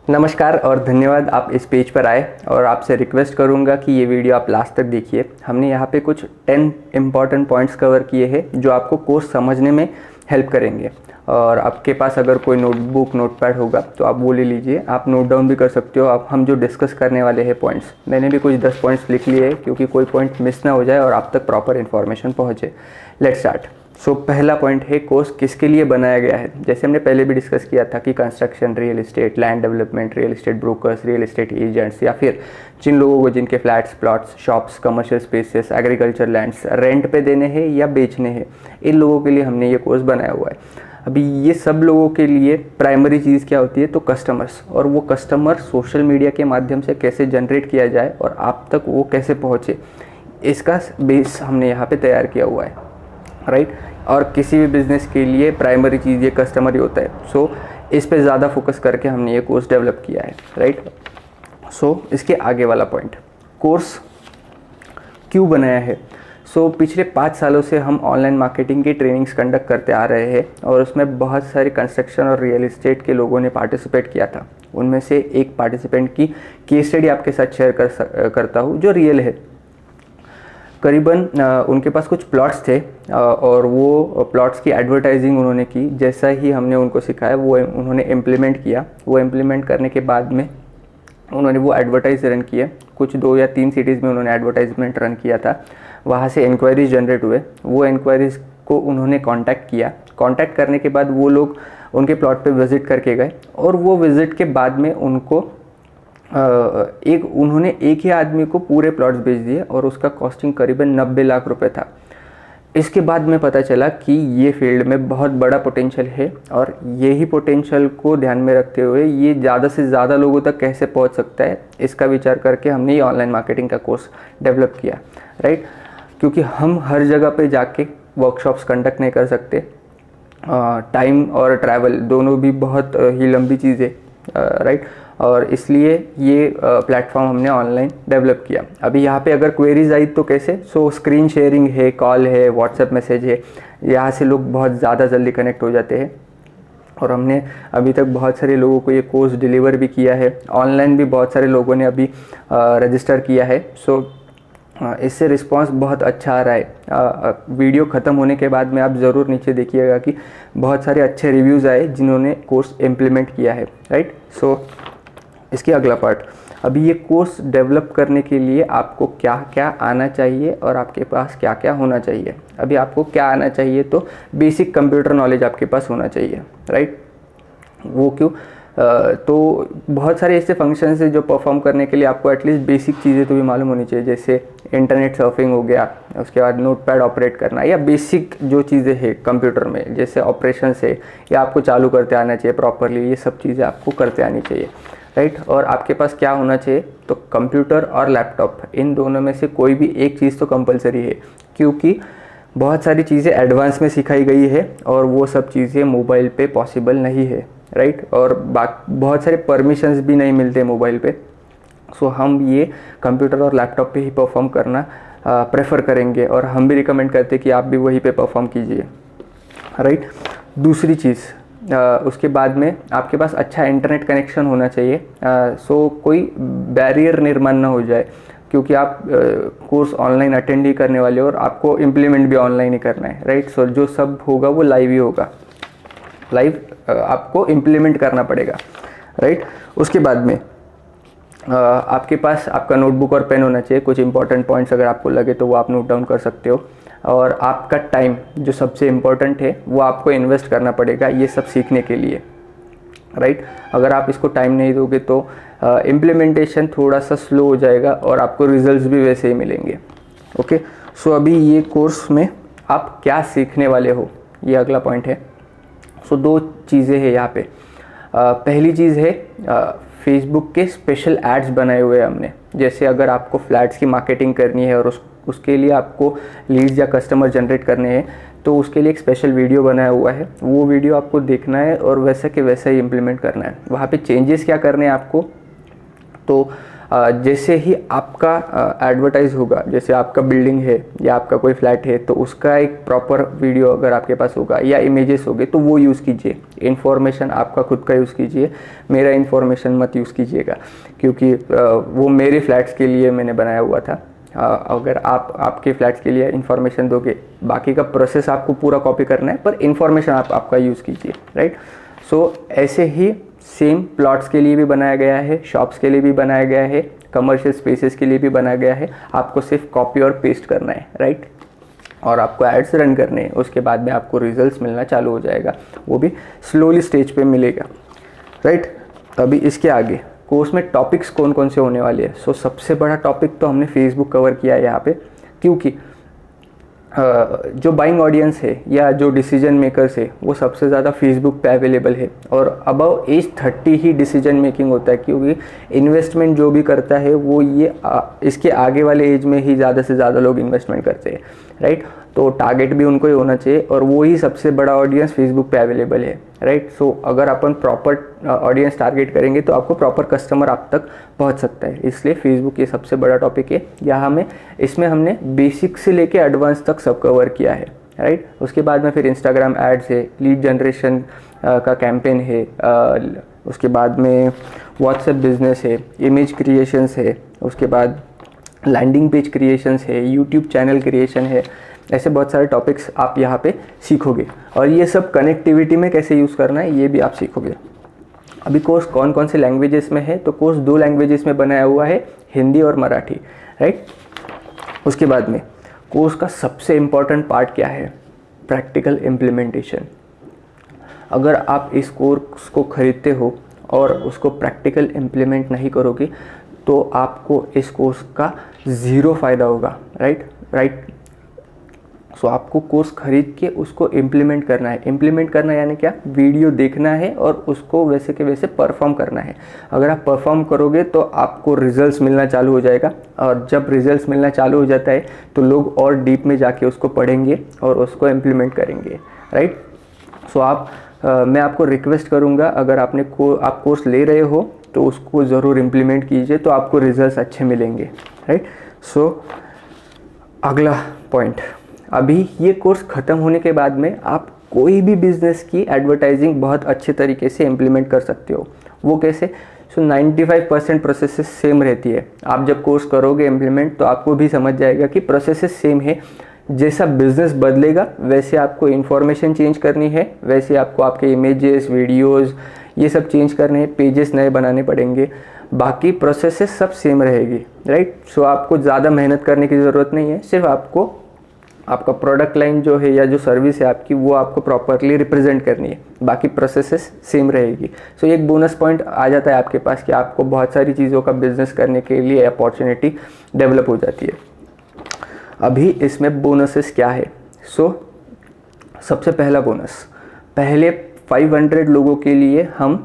नमस्कार और धन्यवाद आप इस पेज पर आए और आपसे रिक्वेस्ट करूंगा कि ये वीडियो आप लास्ट तक देखिए। हमने यहाँ पे कुछ 10 इम्पॉर्टेंट पॉइंट्स कवर किए हैं जो आपको कोर्स समझने में हेल्प करेंगे। और आपके पास अगर कोई नोटबुक नोटपैड होगा तो आप वो ले लीजिए, आप नोट डाउन भी कर सकते हो। आप हम जो डिस्कस करने वाले हैं पॉइंट्स, मैंने भी कुछ 10 पॉइंट्स लिख लिए हैं क्योंकि कोई पॉइंट मिस ना हो जाए और आप तक प्रॉपर इन्फॉर्मेशन पहुँचे। Let's start. सो पहला पॉइंट है कोर्स किसके लिए बनाया गया है। जैसे हमने पहले भी डिस्कस किया था कि construction, real estate, land development, real estate brokers, real estate agents, या फिर जिन लोगों को जिनके flats, plots, shops, commercial spaces, agriculture lands rent पे देने हैं या बेचने हैं, इन लोगों के लिए हमने ये कोर्स बनाया हुआ है। अभी ये सब लोगों के लिए प्राइमरी चीज़ क्या होती है, तो कस्टमर्स, और वो कस्टमर सोशल मीडिया के माध्यम से कैसे जनरेट किया जाए और आप तक वो कैसे पहुँचे, इसका बेस हमने यहाँ पे तैयार किया हुआ है, राइट। और किसी भी बिज़नेस के लिए प्राइमरी चीज़ ये कस्टमर ही होता है। सो इस पे ज़्यादा फोकस करके हमने ये कोर्स डेवलप किया है, राइट। सो इसके आगे वाला पॉइंट, कोर्स क्यों बनाया है। सो पिछले 5 सालों से हम ऑनलाइन मार्केटिंग की ट्रेनिंग्स कंडक्ट करते आ रहे हैं और उसमें बहुत सारे कंस्ट्रक्शन और रियल एस्टेट के लोगों ने पार्टिसिपेट किया था। उनमें से एक पार्टिसिपेंट की केस स्टडी आपके साथ शेयर करता हूँ जो रियल है। करीबन उनके पास कुछ प्लॉट्स थे और वो प्लॉट्स की एडवर्टाइजिंग उन्होंने की। जैसा ही हमने उनको सिखाया वो उन्होंने इम्प्लीमेंट किया। वो इम्प्लीमेंट करने के बाद में उन्होंने वो एडवर्टाइज रन किए। कुछ 2 या 3 सिटीज़ में उन्होंने एडवर्टाइजमेंट रन किया था। वहाँ से इंक्वायरीज जनरेट हुए। वो इंक्वायरीज को उन्होंने कांटेक्ट किया। कांटेक्ट करने के बाद वो लोग उनके प्लॉट पे विज़िट करके गए और वो विज़िट के बाद में उनको उन्होंने एक ही आदमी को पूरे प्लॉट्स बेच दिए और उसका कॉस्टिंग करीबन 90 लाख रुपए था। इसके बाद में पता चला कि ये फील्ड में बहुत बड़ा पोटेंशियल है और यही पोटेंशियल को ध्यान में रखते हुए ये ज़्यादा से ज़्यादा लोगों तक कैसे पहुंच सकता है, इसका विचार करके हमने ये ऑनलाइन मार्केटिंग का कोर्स डेवलप किया, राइट। क्योंकि हम हर जगह पे जाके वर्कशॉप्स कंडक्ट नहीं कर सकते। टाइम और ट्रैवल दोनों भी बहुत ही लंबी चीज़ है, राइट। और इसलिए ये प्लेटफॉर्म हमने ऑनलाइन डेवलप किया। अभी यहाँ पे अगर क्वेरीज आई तो कैसे, सो स्क्रीन शेयरिंग है, कॉल है, व्हाट्सएप मैसेज है, यहाँ से लोग बहुत ज़्यादा जल्दी कनेक्ट हो जाते हैं। और हमने अभी तक बहुत सारे लोगों को ये कोर्स डिलीवर भी किया है। ऑनलाइन भी बहुत सारे लोगों ने अभी रजिस्टर किया है। सो इससे रिस्पांस बहुत अच्छा आ रहा है। वीडियो ख़त्म होने के बाद में आप ज़रूर नीचे देखिएगा कि बहुत सारे अच्छे रिव्यूज़ आए जिन्होंने कोर्स इम्प्लीमेंट किया है, राइट। सो इसके अगला पार्ट, अभी ये कोर्स डेवलप करने के लिए आपको क्या क्या आना चाहिए और आपके पास क्या क्या होना चाहिए। अभी आपको क्या आना चाहिए, तो बेसिक कंप्यूटर नॉलेज आपके पास होना चाहिए, राइट। वो क्यों, तो बहुत सारे ऐसे फंक्शंस हैं जो परफॉर्म करने के लिए आपको एटलीस्ट बेसिक चीज़ें तो भी मालूम होनी चाहिए। जैसे इंटरनेट सर्फिंग हो गया, उसके बाद नोटपैड ऑपरेट करना, या बेसिक जो चीज़ें हैं कंप्यूटर में जैसे ऑपरेशन से, या आपको चालू करते आना चाहिए प्रॉपरली। ये सब चीज़ें आपको करते आनी चाहिए, राइट। और आपके पास क्या होना चाहिए, तो कंप्यूटर और लैपटॉप, इन दोनों में से कोई भी एक चीज़ तो कंपलसरी है, क्योंकि बहुत सारी चीज़ें एडवांस में सिखाई गई है और वो सब चीज़ें मोबाइल पे पॉसिबल नहीं है, राइट। और बहुत सारे परमिशंस भी नहीं मिलते मोबाइल पे। सो हम ये कंप्यूटर और लैपटॉप पे ही परफॉर्म करना प्रेफर करेंगे और हम भी रिकमेंड करते हैं कि आप भी वहीं पे परफॉर्म कीजिए, राइट। दूसरी चीज़, उसके बाद में आपके पास अच्छा इंटरनेट कनेक्शन होना चाहिए। सो कोई बैरियर निर्माण ना हो जाए, क्योंकि आप कोर्स ऑनलाइन अटेंड ही करने वाले हो और आपको इम्प्लीमेंट भी ऑनलाइन ही करना है, राइट। सो जो सब होगा वो लाइव ही होगा, लाइव आपको इम्प्लीमेंट करना पड़ेगा, राइट। उसके बाद में आपके पास आपका नोटबुक और पेन होना चाहिए। कुछ इंपॉर्टेंट पॉइंट्स अगर आपको लगे तो वो आप नोट डाउन कर सकते हो। और आपका टाइम जो सबसे इम्पोर्टेंट है वो आपको इन्वेस्ट करना पड़ेगा ये सब सीखने के लिए, राइट। अगर आप इसको टाइम नहीं दोगे तो इम्प्लीमेंटेशन थोड़ा सा स्लो हो जाएगा और आपको रिजल्ट्स भी वैसे ही मिलेंगे, ओके। सो अभी ये कोर्स में आप क्या सीखने वाले हो, ये अगला पॉइंट है। सो 2 चीज़ें हैं यहाँ पे। पहली चीज़ है फेसबुक के स्पेशल एड्स बनाए हुए हैं हमने। जैसे अगर आपको फ्लैट्स की मार्केटिंग करनी है और उसके लिए आपको लीड्स या कस्टमर जनरेट करने हैं, तो उसके लिए एक स्पेशल वीडियो बनाया हुआ है। वो वीडियो आपको देखना है और वैसा के वैसा ही इम्प्लीमेंट करना है। वहाँ पे चेंजेस क्या करने हैं आपको, तो जैसे ही आपका एडवर्टाइज होगा, जैसे आपका बिल्डिंग है या आपका कोई फ्लैट है, तो उसका एक प्रॉपर वीडियो अगर आपके पास होगा या इमेजेस होंगे तो वो यूज़ कीजिए। इन्फॉर्मेशन आपका खुद का यूज़ कीजिए, मेरा इन्फॉर्मेशन मत यूज़ कीजिएगा, क्योंकि वो मेरे फ्लैट्स के लिए मैंने बनाया हुआ था। अगर आप आपके फ्लैट्स के लिए इन्फॉर्मेशन दोगे, बाकी का प्रोसेस आपको पूरा कॉपी करना है, पर इन्फॉर्मेशन आप आपका यूज़ कीजिए, राइट। सो ऐसे ही सेम प्लॉट्स के लिए भी बनाया गया है, शॉप्स के लिए भी बनाया गया है, कमर्शियल स्पेसेस के लिए भी बनाया गया है। आपको सिर्फ कॉपी और पेस्ट करना है, राइट, और आपको एड्स रन करने हैं। उसके बाद में आपको रिजल्ट्स मिलना चालू हो जाएगा, वो भी स्लोली स्टेज पे मिलेगा, राइट। अभी इसके आगे कोर्स में टॉपिक्स कौन कौन से होने वाले हैं। सो सबसे बड़ा टॉपिक तो हमने फेसबुक कवर किया है यहाँ पे, क्योंकि जो बाइंग ऑडियंस है या जो डिसीजन मेकर्स है वो सबसे ज़्यादा फेसबुक पे अवेलेबल है, और अबव एज 30 ही डिसीजन मेकिंग होता है, क्योंकि इन्वेस्टमेंट जो भी करता है वो ये इसके आगे वाले एज में ही ज़्यादा से ज़्यादा लोग इन्वेस्टमेंट करते हैं, राइट। तो टारगेट भी उनको ही होना चाहिए, और वो ही सबसे बड़ा ऑडियंस फेसबुक पे अवेलेबल है, राइट। सो अगर अपन प्रॉपर ऑडियंस टारगेट करेंगे तो आपको प्रॉपर कस्टमर आप तक पहुंच सकता है, इसलिए फेसबुक ये सबसे बड़ा टॉपिक है। यहाँ इसमें हमने बेसिक से लेके एडवांस तक सब कवर किया है, राइट। उसके बाद में फिर इंस्टाग्राम एड्स है, लीड जनरेशन का कैंपेन है, उसके बाद में व्हाट्सएप बिजनेस है, इमेज क्रिएशंस है, उसके बाद लैंडिंग पेज क्रिएशंस है, यूट्यूब चैनल क्रिएशन है। ऐसे बहुत सारे टॉपिक्स आप यहाँ पे सीखोगे, और ये सब कनेक्टिविटी में कैसे यूज़ करना है ये भी आप सीखोगे। अभी कोर्स कौन कौन से लैंग्वेजेस में है, तो कोर्स 2 लैंग्वेजेस में बनाया हुआ है, हिंदी और मराठी, राइट। उसके बाद में कोर्स का सबसे इम्पॉर्टेंट पार्ट क्या है, प्रैक्टिकल इम्प्लीमेंटेशन। अगर आप इस कोर्स को खरीदते हो और उसको प्रैक्टिकल इम्प्लीमेंट नहीं करोगे तो आपको इस कोर्स का ज़ीरो फ़ायदा होगा, राइट। सो आपको कोर्स खरीद के उसको इम्प्लीमेंट करना है। इम्प्लीमेंट करना यानी क्या, वीडियो देखना है और उसको वैसे के वैसे परफॉर्म करना है। अगर आप परफॉर्म करोगे तो आपको रिजल्ट्स मिलना चालू हो जाएगा, और जब रिजल्ट्स मिलना चालू हो जाता है तो लोग और डीप में जाके उसको पढ़ेंगे और उसको इम्प्लीमेंट करेंगे, राइट। सो मैं आपको रिक्वेस्ट करूँगा, अगर आप कोर्स ले रहे हो तो उसको ज़रूर इम्प्लीमेंट कीजिए, तो आपको रिजल्ट्स अच्छे मिलेंगे, राइट। सो अगला पॉइंट, अभी ये कोर्स ख़त्म होने के बाद में आप कोई भी बिज़नेस की एडवर्टाइजिंग बहुत अच्छे तरीके से इम्प्लीमेंट कर सकते हो। वो कैसे, सो 95% प्रोसेसेस सेम रहती है। आप जब कोर्स करोगे इम्प्लीमेंट तो आपको भी समझ जाएगा कि प्रोसेसेस सेम है। जैसा बिज़नेस बदलेगा वैसे आपको इन्फॉर्मेशन चेंज करनी है, वैसे आपको आपके इमेजेस, वीडियोज़ ये सब चेंज करने हैं, पेजेस नए बनाने पड़ेंगे, बाकी प्रोसेसेस सब सेम रहेगी, राइट। सो आपको ज़्यादा मेहनत करने की ज़रूरत नहीं है, सिर्फ आपको आपका प्रोडक्ट लाइन जो है या जो सर्विस है आपकी वो आपको प्रॉपरली रिप्रेजेंट करनी है, बाकी प्रोसेसेस सेम रहेगी। सो एक बोनस पॉइंट आ जाता है आपके पास कि आपको बहुत सारी चीज़ों का बिजनेस करने के लिए अपॉर्चुनिटी डेवलप हो जाती है। अभी इसमें बोनसेस क्या है, सो सबसे पहला बोनस, पहले 500 लोगों के लिए हम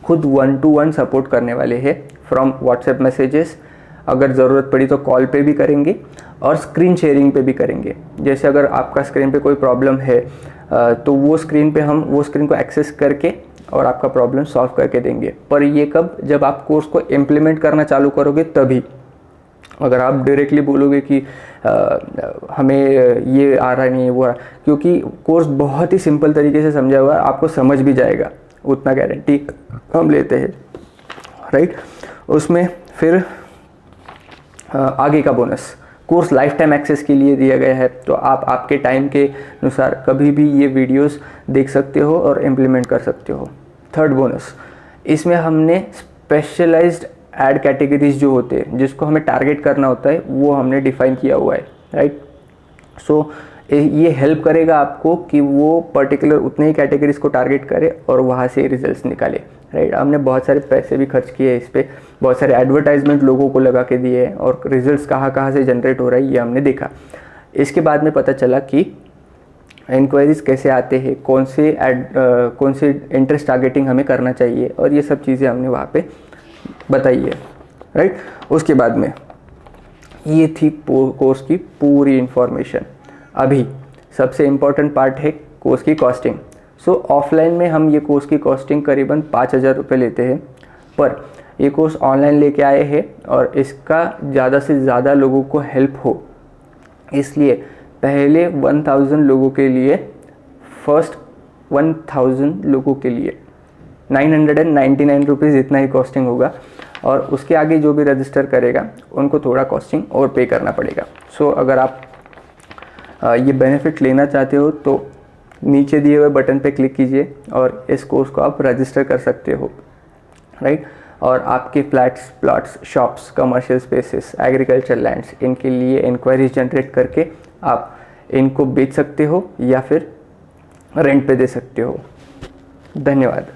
खुद 1-to-1 सपोर्ट करने वाले हैं फ्रॉम व्हाट्सएप मैसेजेस, अगर ज़रूरत पड़ी तो कॉल पे भी करेंगे और स्क्रीन शेयरिंग पे भी करेंगे। जैसे अगर आपका स्क्रीन पे कोई प्रॉब्लम है तो वो स्क्रीन पे हम वो स्क्रीन को एक्सेस करके और आपका प्रॉब्लम सॉल्व करके देंगे। पर ये कब, जब आप कोर्स को इम्प्लीमेंट करना चालू करोगे तभी। अगर आप डायरेक्टली बोलोगे कि हमें ये आ रहा नहीं है वो आ रहा, क्योंकि कोर्स बहुत ही सिंपल तरीके से समझा हुआ है, आपको समझ भी जाएगा, उतना गारंटी हम लेते हैं, राइट। उसमें फिर आगे का bonus, course lifetime access के लिए दिया गया है, तो आप आपके टाइम के अनुसार कभी भी ये वीडियोस देख सकते हो और इम्प्लीमेंट कर सकते हो। थर्ड बोनस, इसमें हमने स्पेशलाइज्ड ऐड कैटेगरीज जो होते हैं जिसको हमें टारगेट करना होता है वो हमने डिफाइन किया हुआ है, राइट। सो ये हेल्प करेगा आपको कि वो पर्टिकुलर उतने ही कैटेगरीज को टारगेट करे और वहाँ से रिजल्ट्स निकाले, राइट। हमने बहुत सारे पैसे भी खर्च किए इस पर, बहुत सारे एडवर्टाइजमेंट लोगों को लगा के दिए और रिजल्ट्स कहाँ कहाँ से जनरेट हो रहा है ये हमने देखा। इसके बाद में पता चला कि इंक्वायरीज़ कैसे आते हैं, कौन से इंटरेस्ट टारगेटिंग हमें करना चाहिए, और ये सब चीज़ें हमने वहाँ पे बताई है, राइट। उसके बाद में ये थी कोर्स की पूरी इन्फॉर्मेशन। अभी सबसे इम्पॉर्टेंट पार्ट है कोर्स की कॉस्टिंग। सो ऑफलाइन में हम ये कोर्स की कॉस्टिंग करीबन 5,000 रुपये लेते हैं पर ये कोर्स ऑनलाइन लेके आए हैं और इसका ज़्यादा से ज़्यादा लोगों को हेल्प हो, इसलिए पहले 1000 लोगों के लिए, फर्स्ट 1000 लोगों के लिए 999 रुपीज़ इतना ही कॉस्टिंग होगा, और उसके आगे जो भी रजिस्टर करेगा उनको थोड़ा कॉस्टिंग और पे करना पड़ेगा। सो अगर आप ये बेनिफिट लेना चाहते हो तो नीचे दिए हुए बटन पे क्लिक कीजिए और इस कोर्स को आप रजिस्टर कर सकते हो, राइट। और आपके flats, plots, shops, commercial spaces, agriculture lands, इनके लिए इंक्वायरीज जनरेट करके आप इनको बेच सकते हो या फिर रेंट पे दे सकते हो। धन्यवाद।